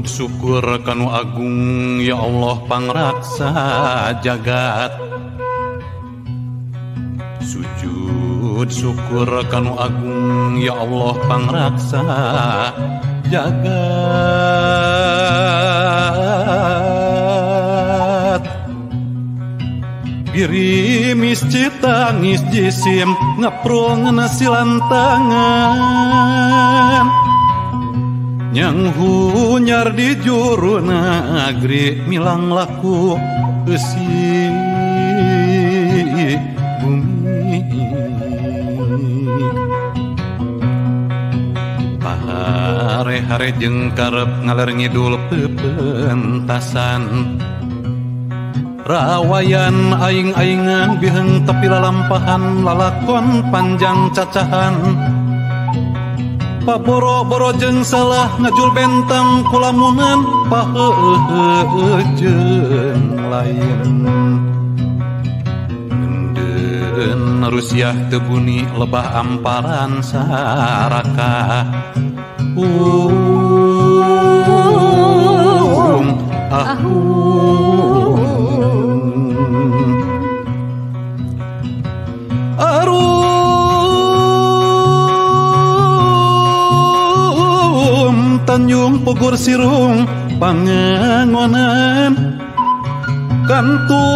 Sujud syukur kanu agung ya Allah pangraksa jagat. Sujud syukur kanu agung ya Allah pangraksa jagat. Girimis citangis jisim ngaprong nasilan tangan. Nyang hunyar di juru negeri milang laku besi bumi. Pahare-hare jeung karep ngaler ngidul pepentasan. Rawayan aing-aingan biheng tepi lalampahan lalakon panjang cacahan. Paboro-boro jeung salah ngajul bentang kulamunan paheeh jeung lain. Gendeen rusiah tebuni lebah amparan saraka. Tanjung Pugur Sirung Pangangonan Kantun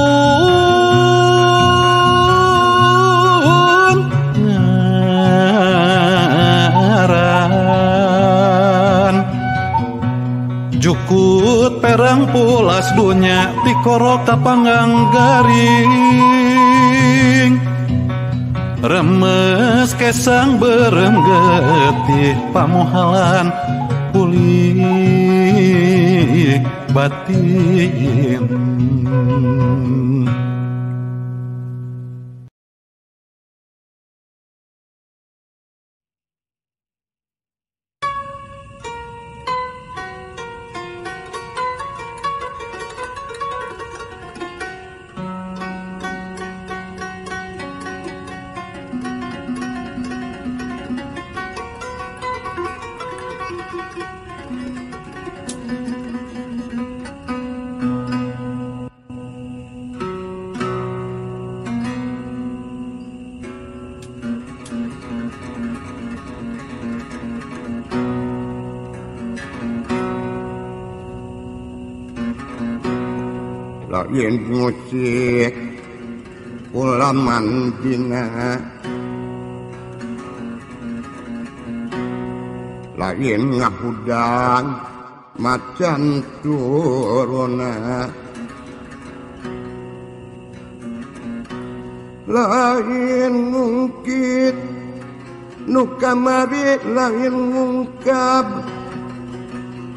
Ngaran Jukut perang pulas dunya Tikoro kapanggang garing Remes kesang berem getih pamohalan pulih batin. Lain musik ulaman dina lain ngahudang macan turuna lain ngungkit nu kamari lain ngungkap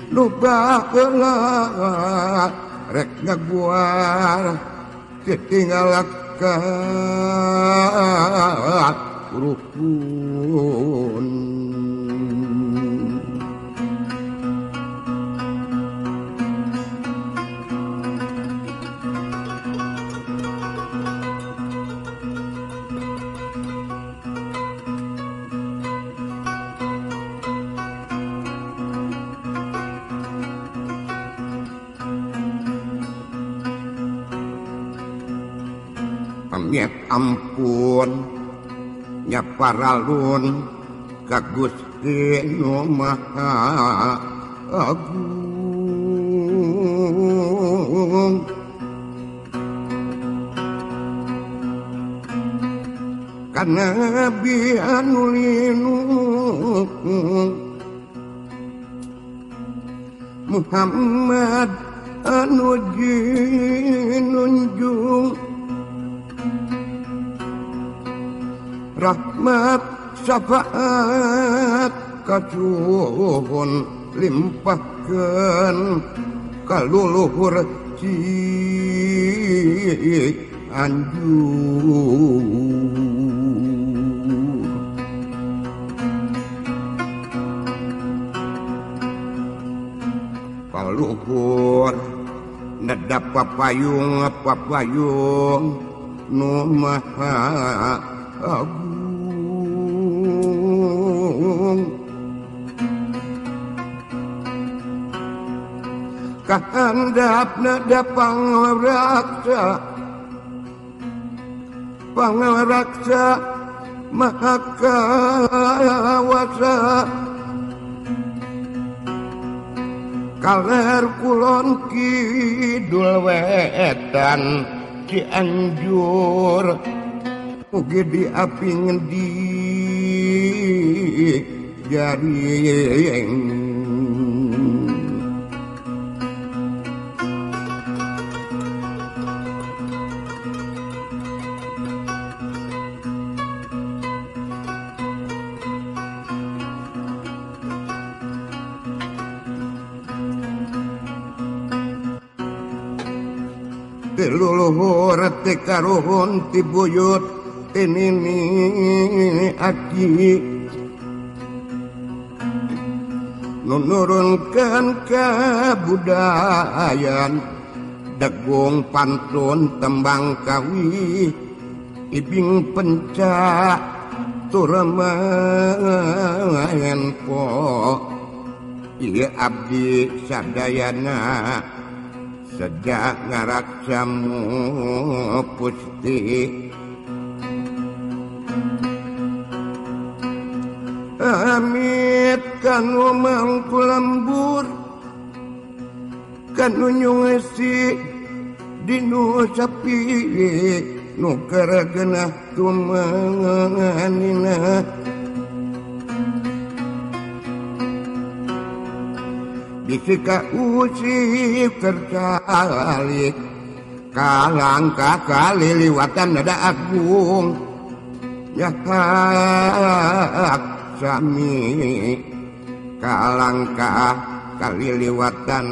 nu baheula rek ngaguar ketinggalkan rukun Nyet ampun nyaparalun ka Gusti Nu Maha Agung kana Nabi anu linu Muhammad anu jinunjung rahmat syafaat kacuhun limpahkeun ka luluhur Cianjur ka luhur nedap papayung Nu Maha Agung kahandap nada pangraksa maha kawasa kaler kulon kidul wetan Cianjur mugi di api ngendi jaring luluhur teh karuhun ti buyut tinini aki nunurunkeun kabudayan dagung pantun tembang kawi ibing penca turamayan po ieu abdi sadayana sejak ngaraksamu pusti amit kanu mangku lembur kanu nyungsi dinu sapi nu karagenah tumanganina bisika usip tercalik kalangka kali liwatan nada agung nyahak sami kalangka kali liwatan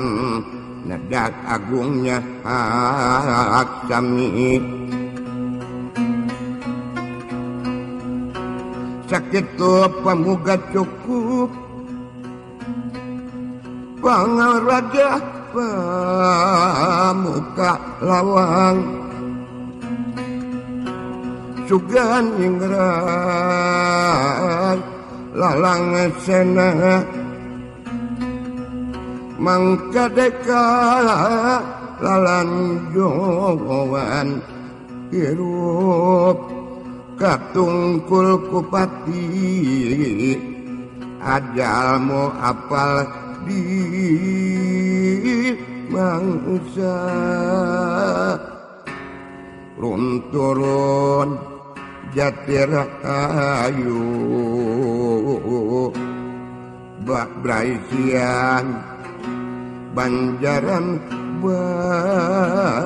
nada agungnya hak sami sakit tuh pamuga cukup pangaraja pamuka lawang sugan ingrat lalang sena mangka deka lalan jowan hirup katungkul kupati ajalmu apal di mangsa runturun jatir ayu bak braisian banjaran bagja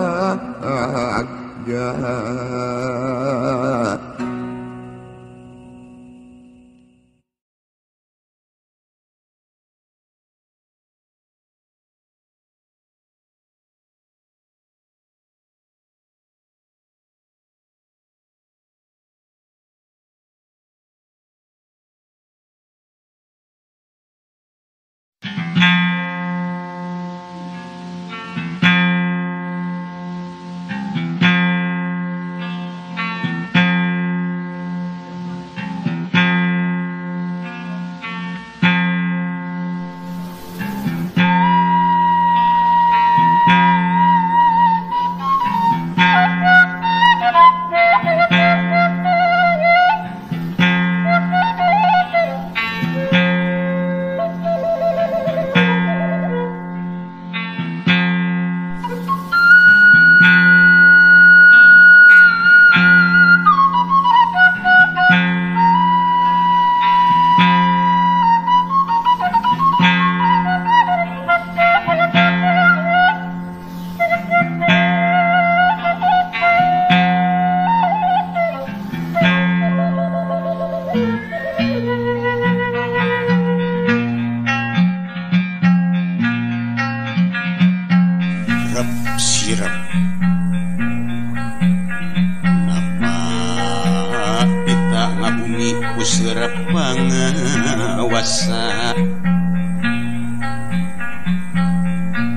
pangawasa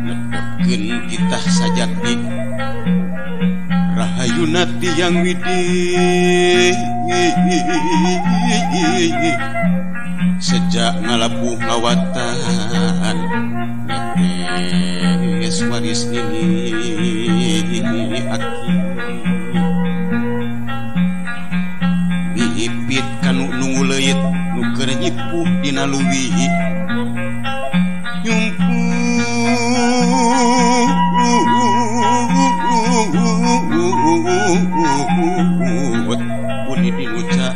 netekeun kitah sajati rahayuna tiang widih sejak ngalabuh ngawatan netes geus nini aki bibit kanu nunggu leuit nu keur nyipuh dina luwi nyumput puni dinuca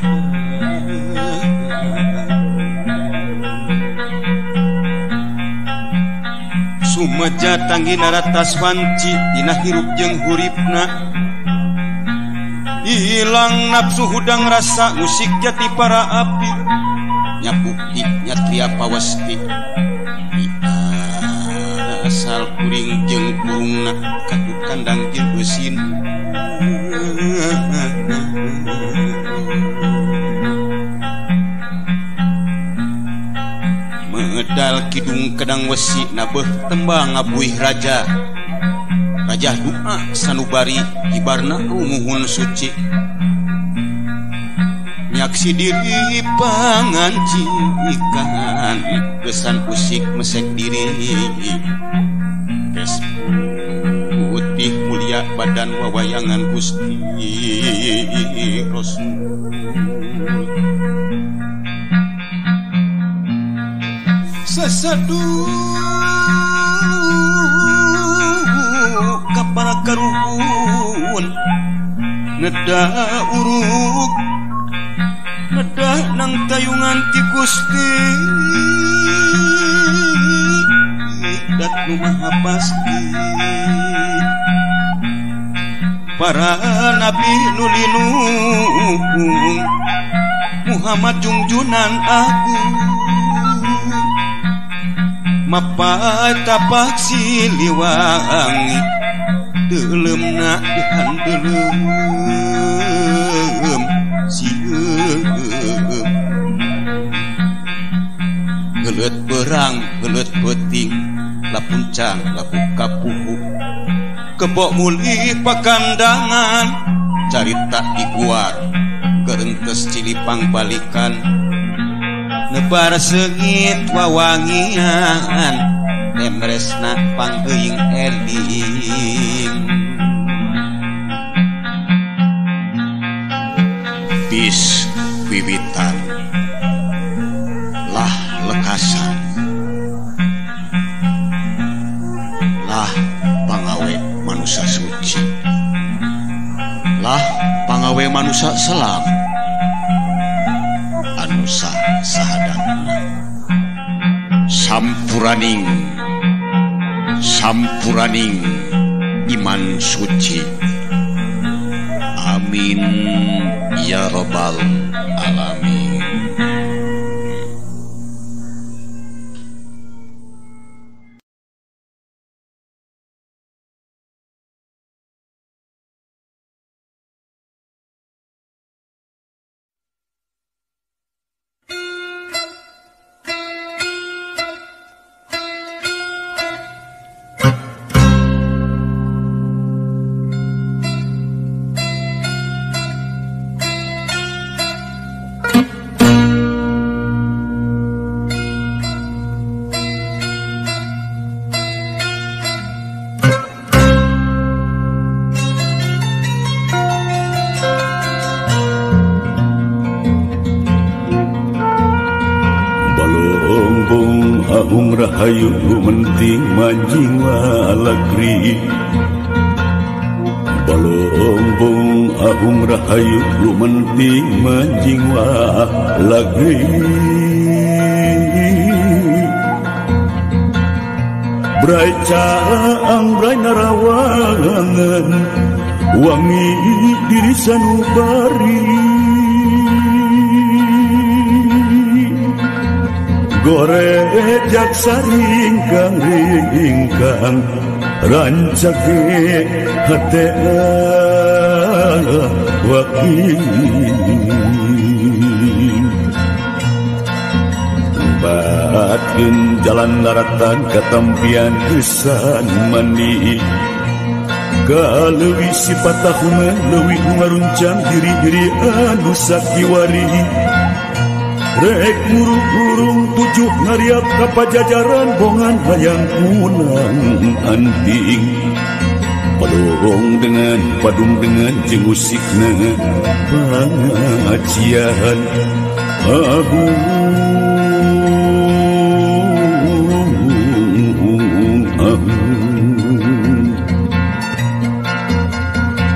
sumaja tanggina ratas wanci dina hirup jeung huripna hilang nafsu hudang rasa musik jati para api nyapukti nyatria pawasti asal kuring jeung kurungna katut kandang jeung eusin medal kidung kedang wesi nabeh tembang abuih raja raja doa sanubari ibarna rumuhun suci nyaksi diri pangancikan kesan usik mesek diri kes putih mulia badan wawayangan Gusti Rasul sasaduh kapal karuhun neda uruk neda nang tayungan ti Gusti dat nu maha pasti para nabi nulinung Muhammad junjunan agung mapai tapak siliwangi delemna dihandelem sieum gelet berang gelet peting lapuncang lapu kapuhu kebok muli pakandangan carita diguar kerentes cilipang balikan nebar sengit wawangian emresna panggeing eling bis wiwitan lah lekasan lah pangawe manusia suci lah pangawe manusia selam anusa sahadatna sampuraning iman suci amin ya rabbal alamin. Rahayu menting manjing walagri balombong ahung rahayu menting manjing walagri brai caang brai narawangan wangi diri sanubari gorejak saringkang ringkang rancake hate wakil batkeun jalan laratan katampian gesan mandi kaleuwih sifat tahuna leuwih ngaruncang diri-diri anu sakiwari rek burung tujuh ngariap ka pajajaran bongan hayang pulang anting padung dengan jeung musikna pangajian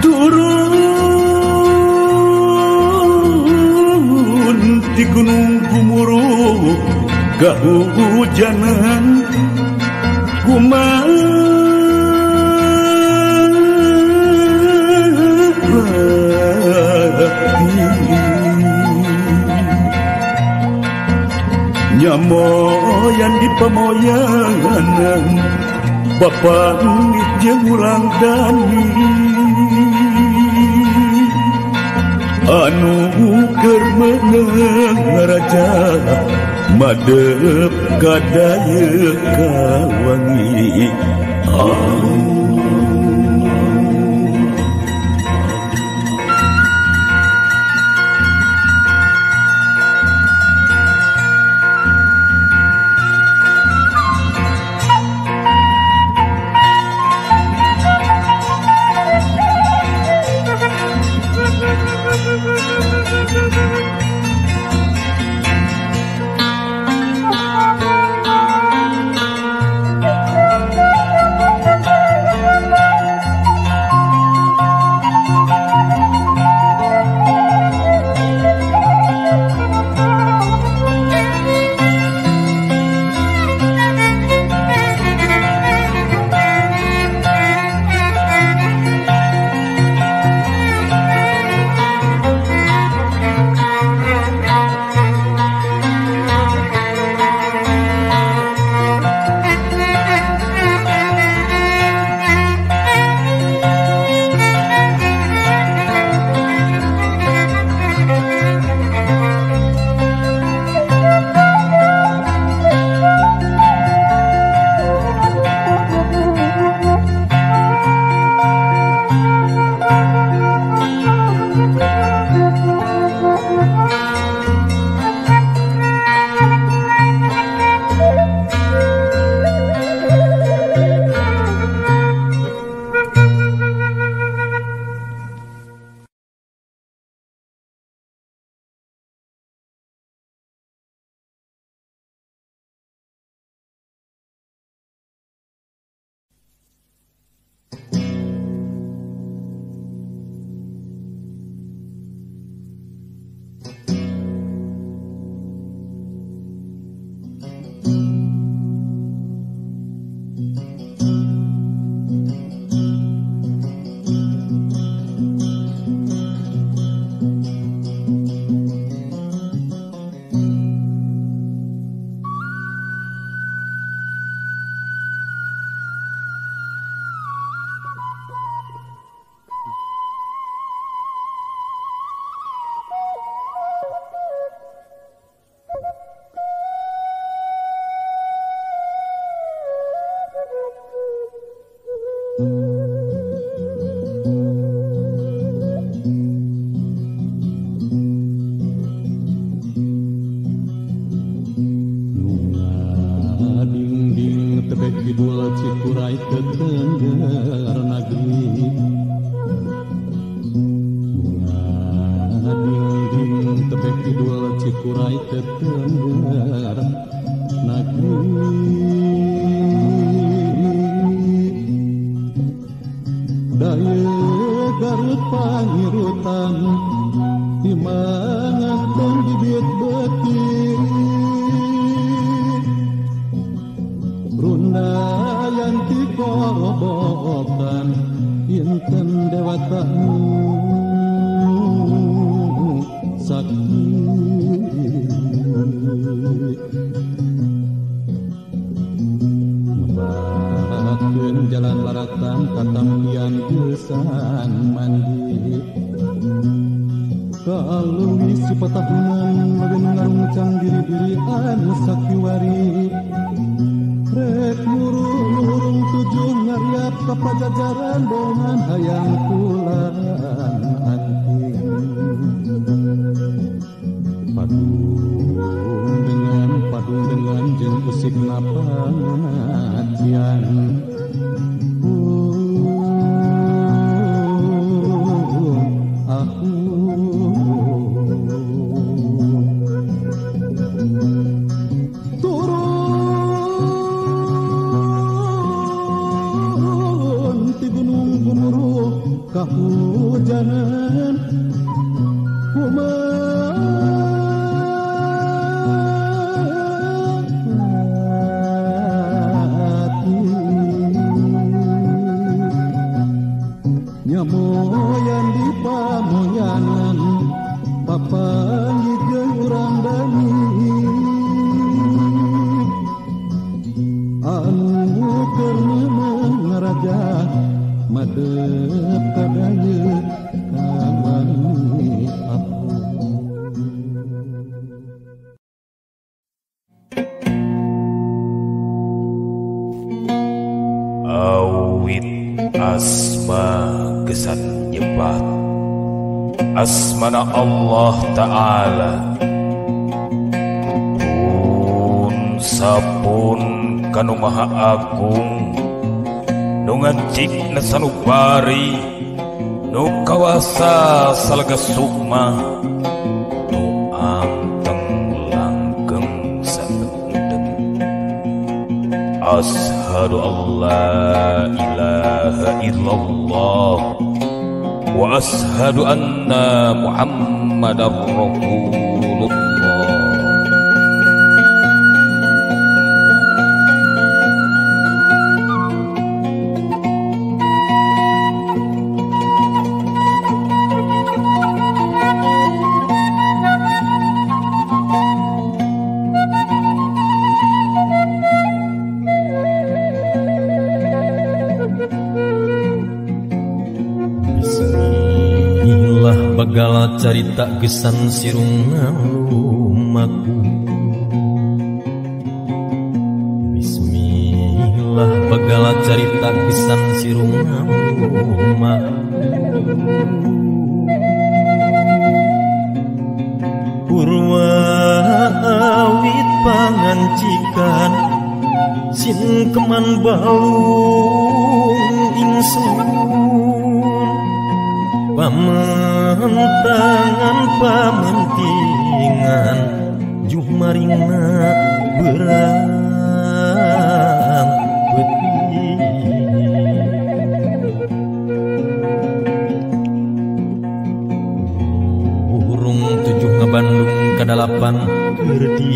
turun di gunung Gumuruh kahujanan nyamoyan di pemoyangan Bapak jeung ulang dani anu keur meunang raja madep kadaya kawangi Aduh musikna pengajian. Kahujanan kumati nyamoyan di pamoyanan papangikeun urang dani anu keur ngaraja madep kadaya kawani aku. Awit asma gesan nyebat asmana Allah Ta'ala pun sapun kanu maha agung nu ngancikna sanubari nu kawasa salaga sukma nu anteng langgeng satendeng. Ashhadu an la ilaha illallah wa ashhadu anna Muhammadar Rasulullah. Bagala carita gesan sirungan lumaku. Bismillah bagala carita gesan sirungan lumaku. Purwa awit pangancikan sin keman balung ingsun pamentangan pamentingan jumaringna berang peti burung tujuh ngabandung kadalapan keur di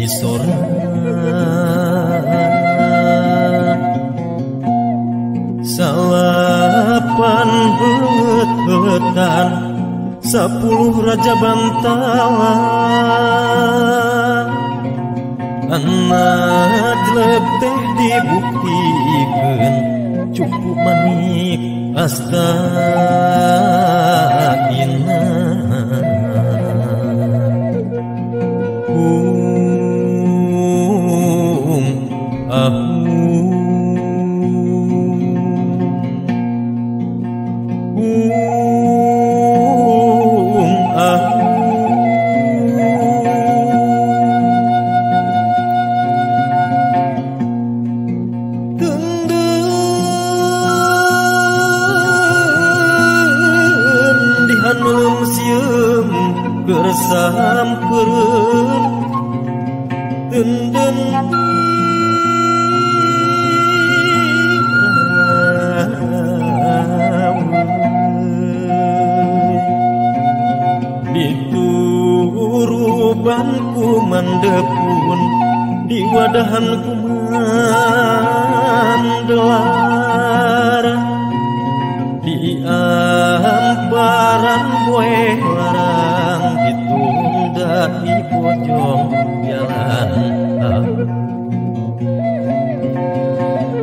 sora salapan heutan 10 raja bantalan anak jelek teh dibuktikeun cukup manik astagina sampereun denden dituruban ku mandepun di wadahan ku mandelar di amparan kue larang ditunda di pojok jalan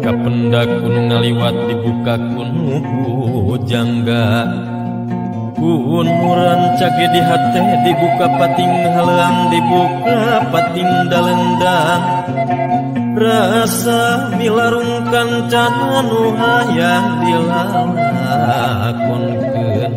kapendak gunung ngaliwat dibuka kunuku jangga kunuran cage di hate dibuka pating halang dibuka pating dalendang rasa milarungkan can anu hayang dilalakonkeun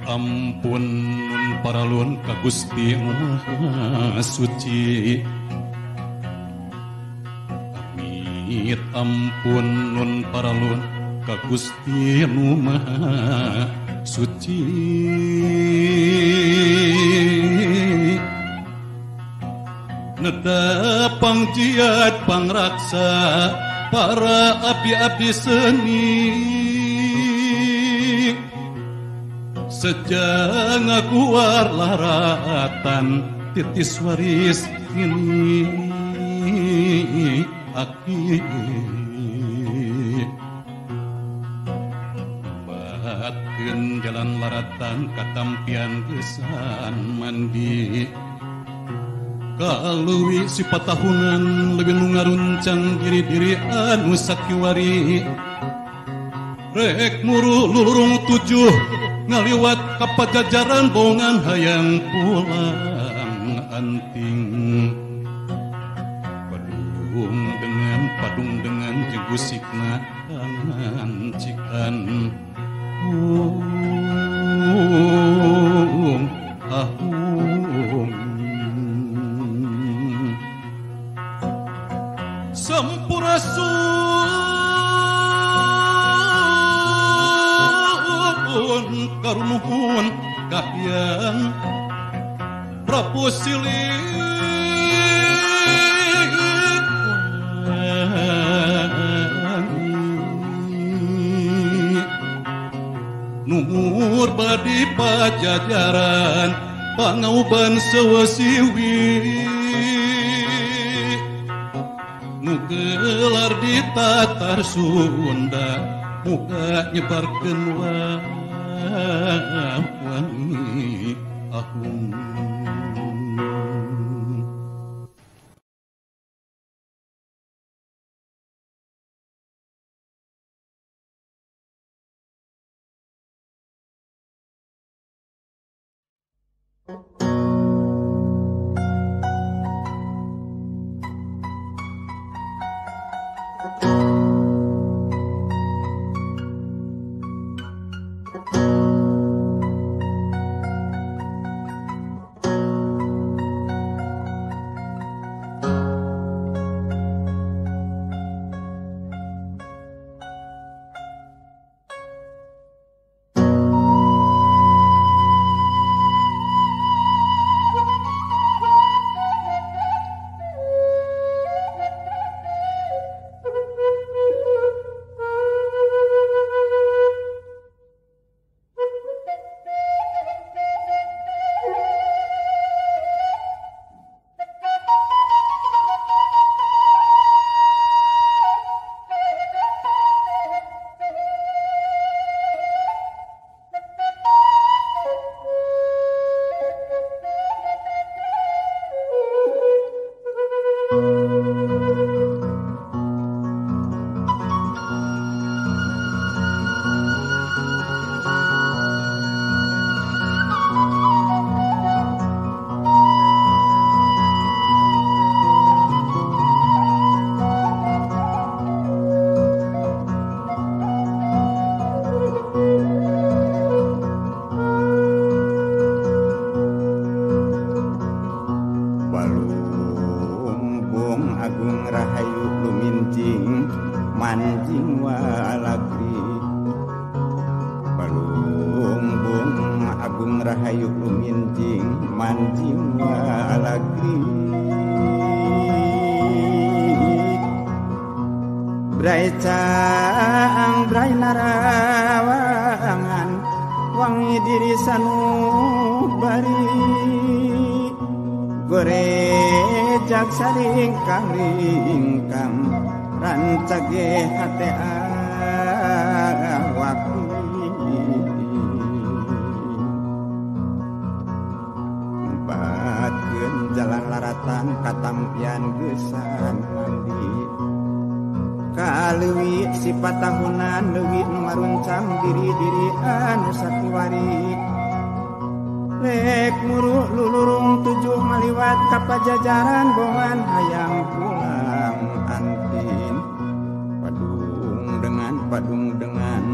ampun nun paralun ka Gusti Maha Suci. Amit ampun nun paralun ka Gusti Maha Suci. Neda pangjiat pangraksa para abdi-abdi seni. Sejang ngaguar laratan titis waris ini aki batkeun jalan laratan katampian gesan mandi kaluwi sifat tahunan lebih ngaruncang diri-diri anu sakiwari rek muru lurung 7 ngaliwat ka Pajajaran bongan hayang pulang anting padung dengan jegusikna tangan cikan ahum sampurasun karunuhun kahyang Prabu Numur badi Pajajaran pangauban sewesiwi nu gelar di Tatar Sunda muka nyebarkeun wangi ahum. Brai caang brai narawangan wangi diri sanubari gorejak saringkang ringkang rancage hate awaki batkeun jalan laratan katampian gesan mandi kaleuwi sifat tahunan leuwih nu ngaruncang diri-diri anu sakiwari rek muru lulurung 7 maliwat ka Pajajaran bongan hayang pulang antin padung dengan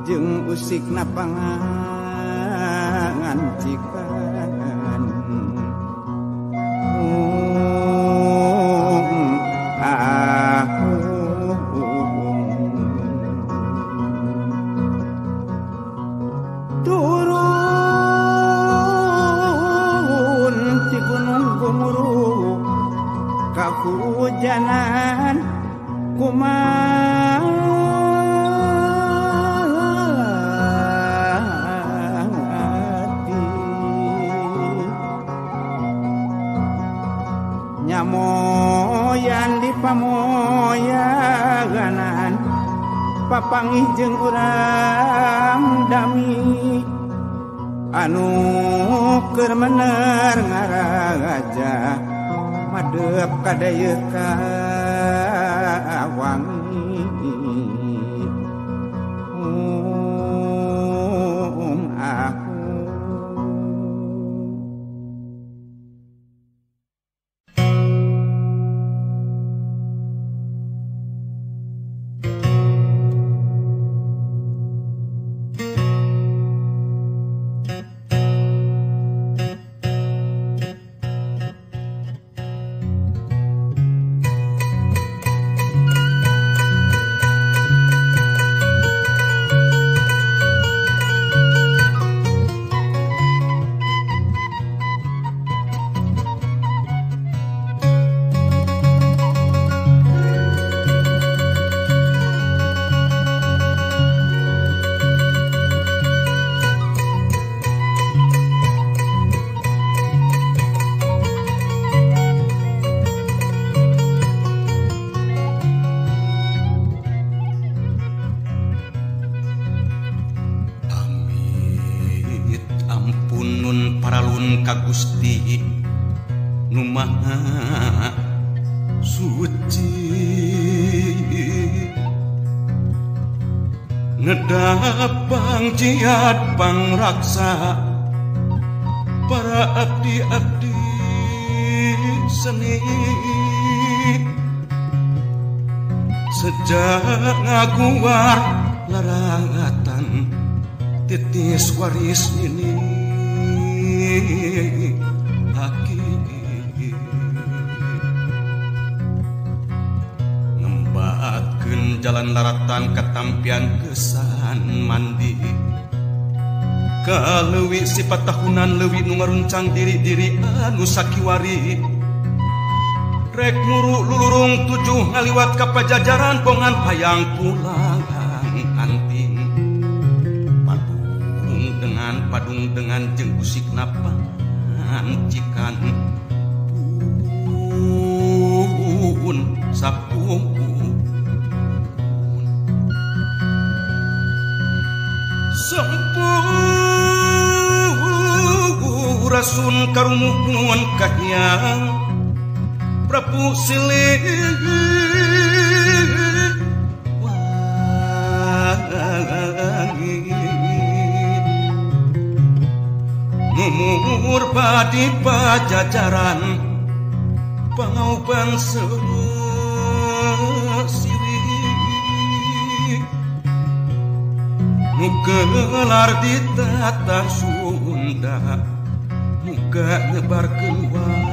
jeung usikna pangan majikan turun di gunung Gemuruh kahujanan kumati nyamoyan di pamoyanganan papangih jeung urang dami anu keur mener ngaraja madep kadaya kawangi aku Gusti nu maha suci ngedapang jiat pangraksa para abdi-abdi seni sejak ngaguar larangatan titis waris ini aki ngembakeun jalan laratan katampian kesan mandi kaleuwih sifat tahunan leuwih nu ngaruncang diri-diri anu sakiwari rek muru lulurung tujuh ngaliwat ka pajajaran pongan hayang pulang anting padung dengan jeung usik napa cikan pun sapung sampurasun karumuhun kahyang Prabu Silih Mumur padi pajajaran pangauban siri nugelar di tata Sunda muka nyebar keluar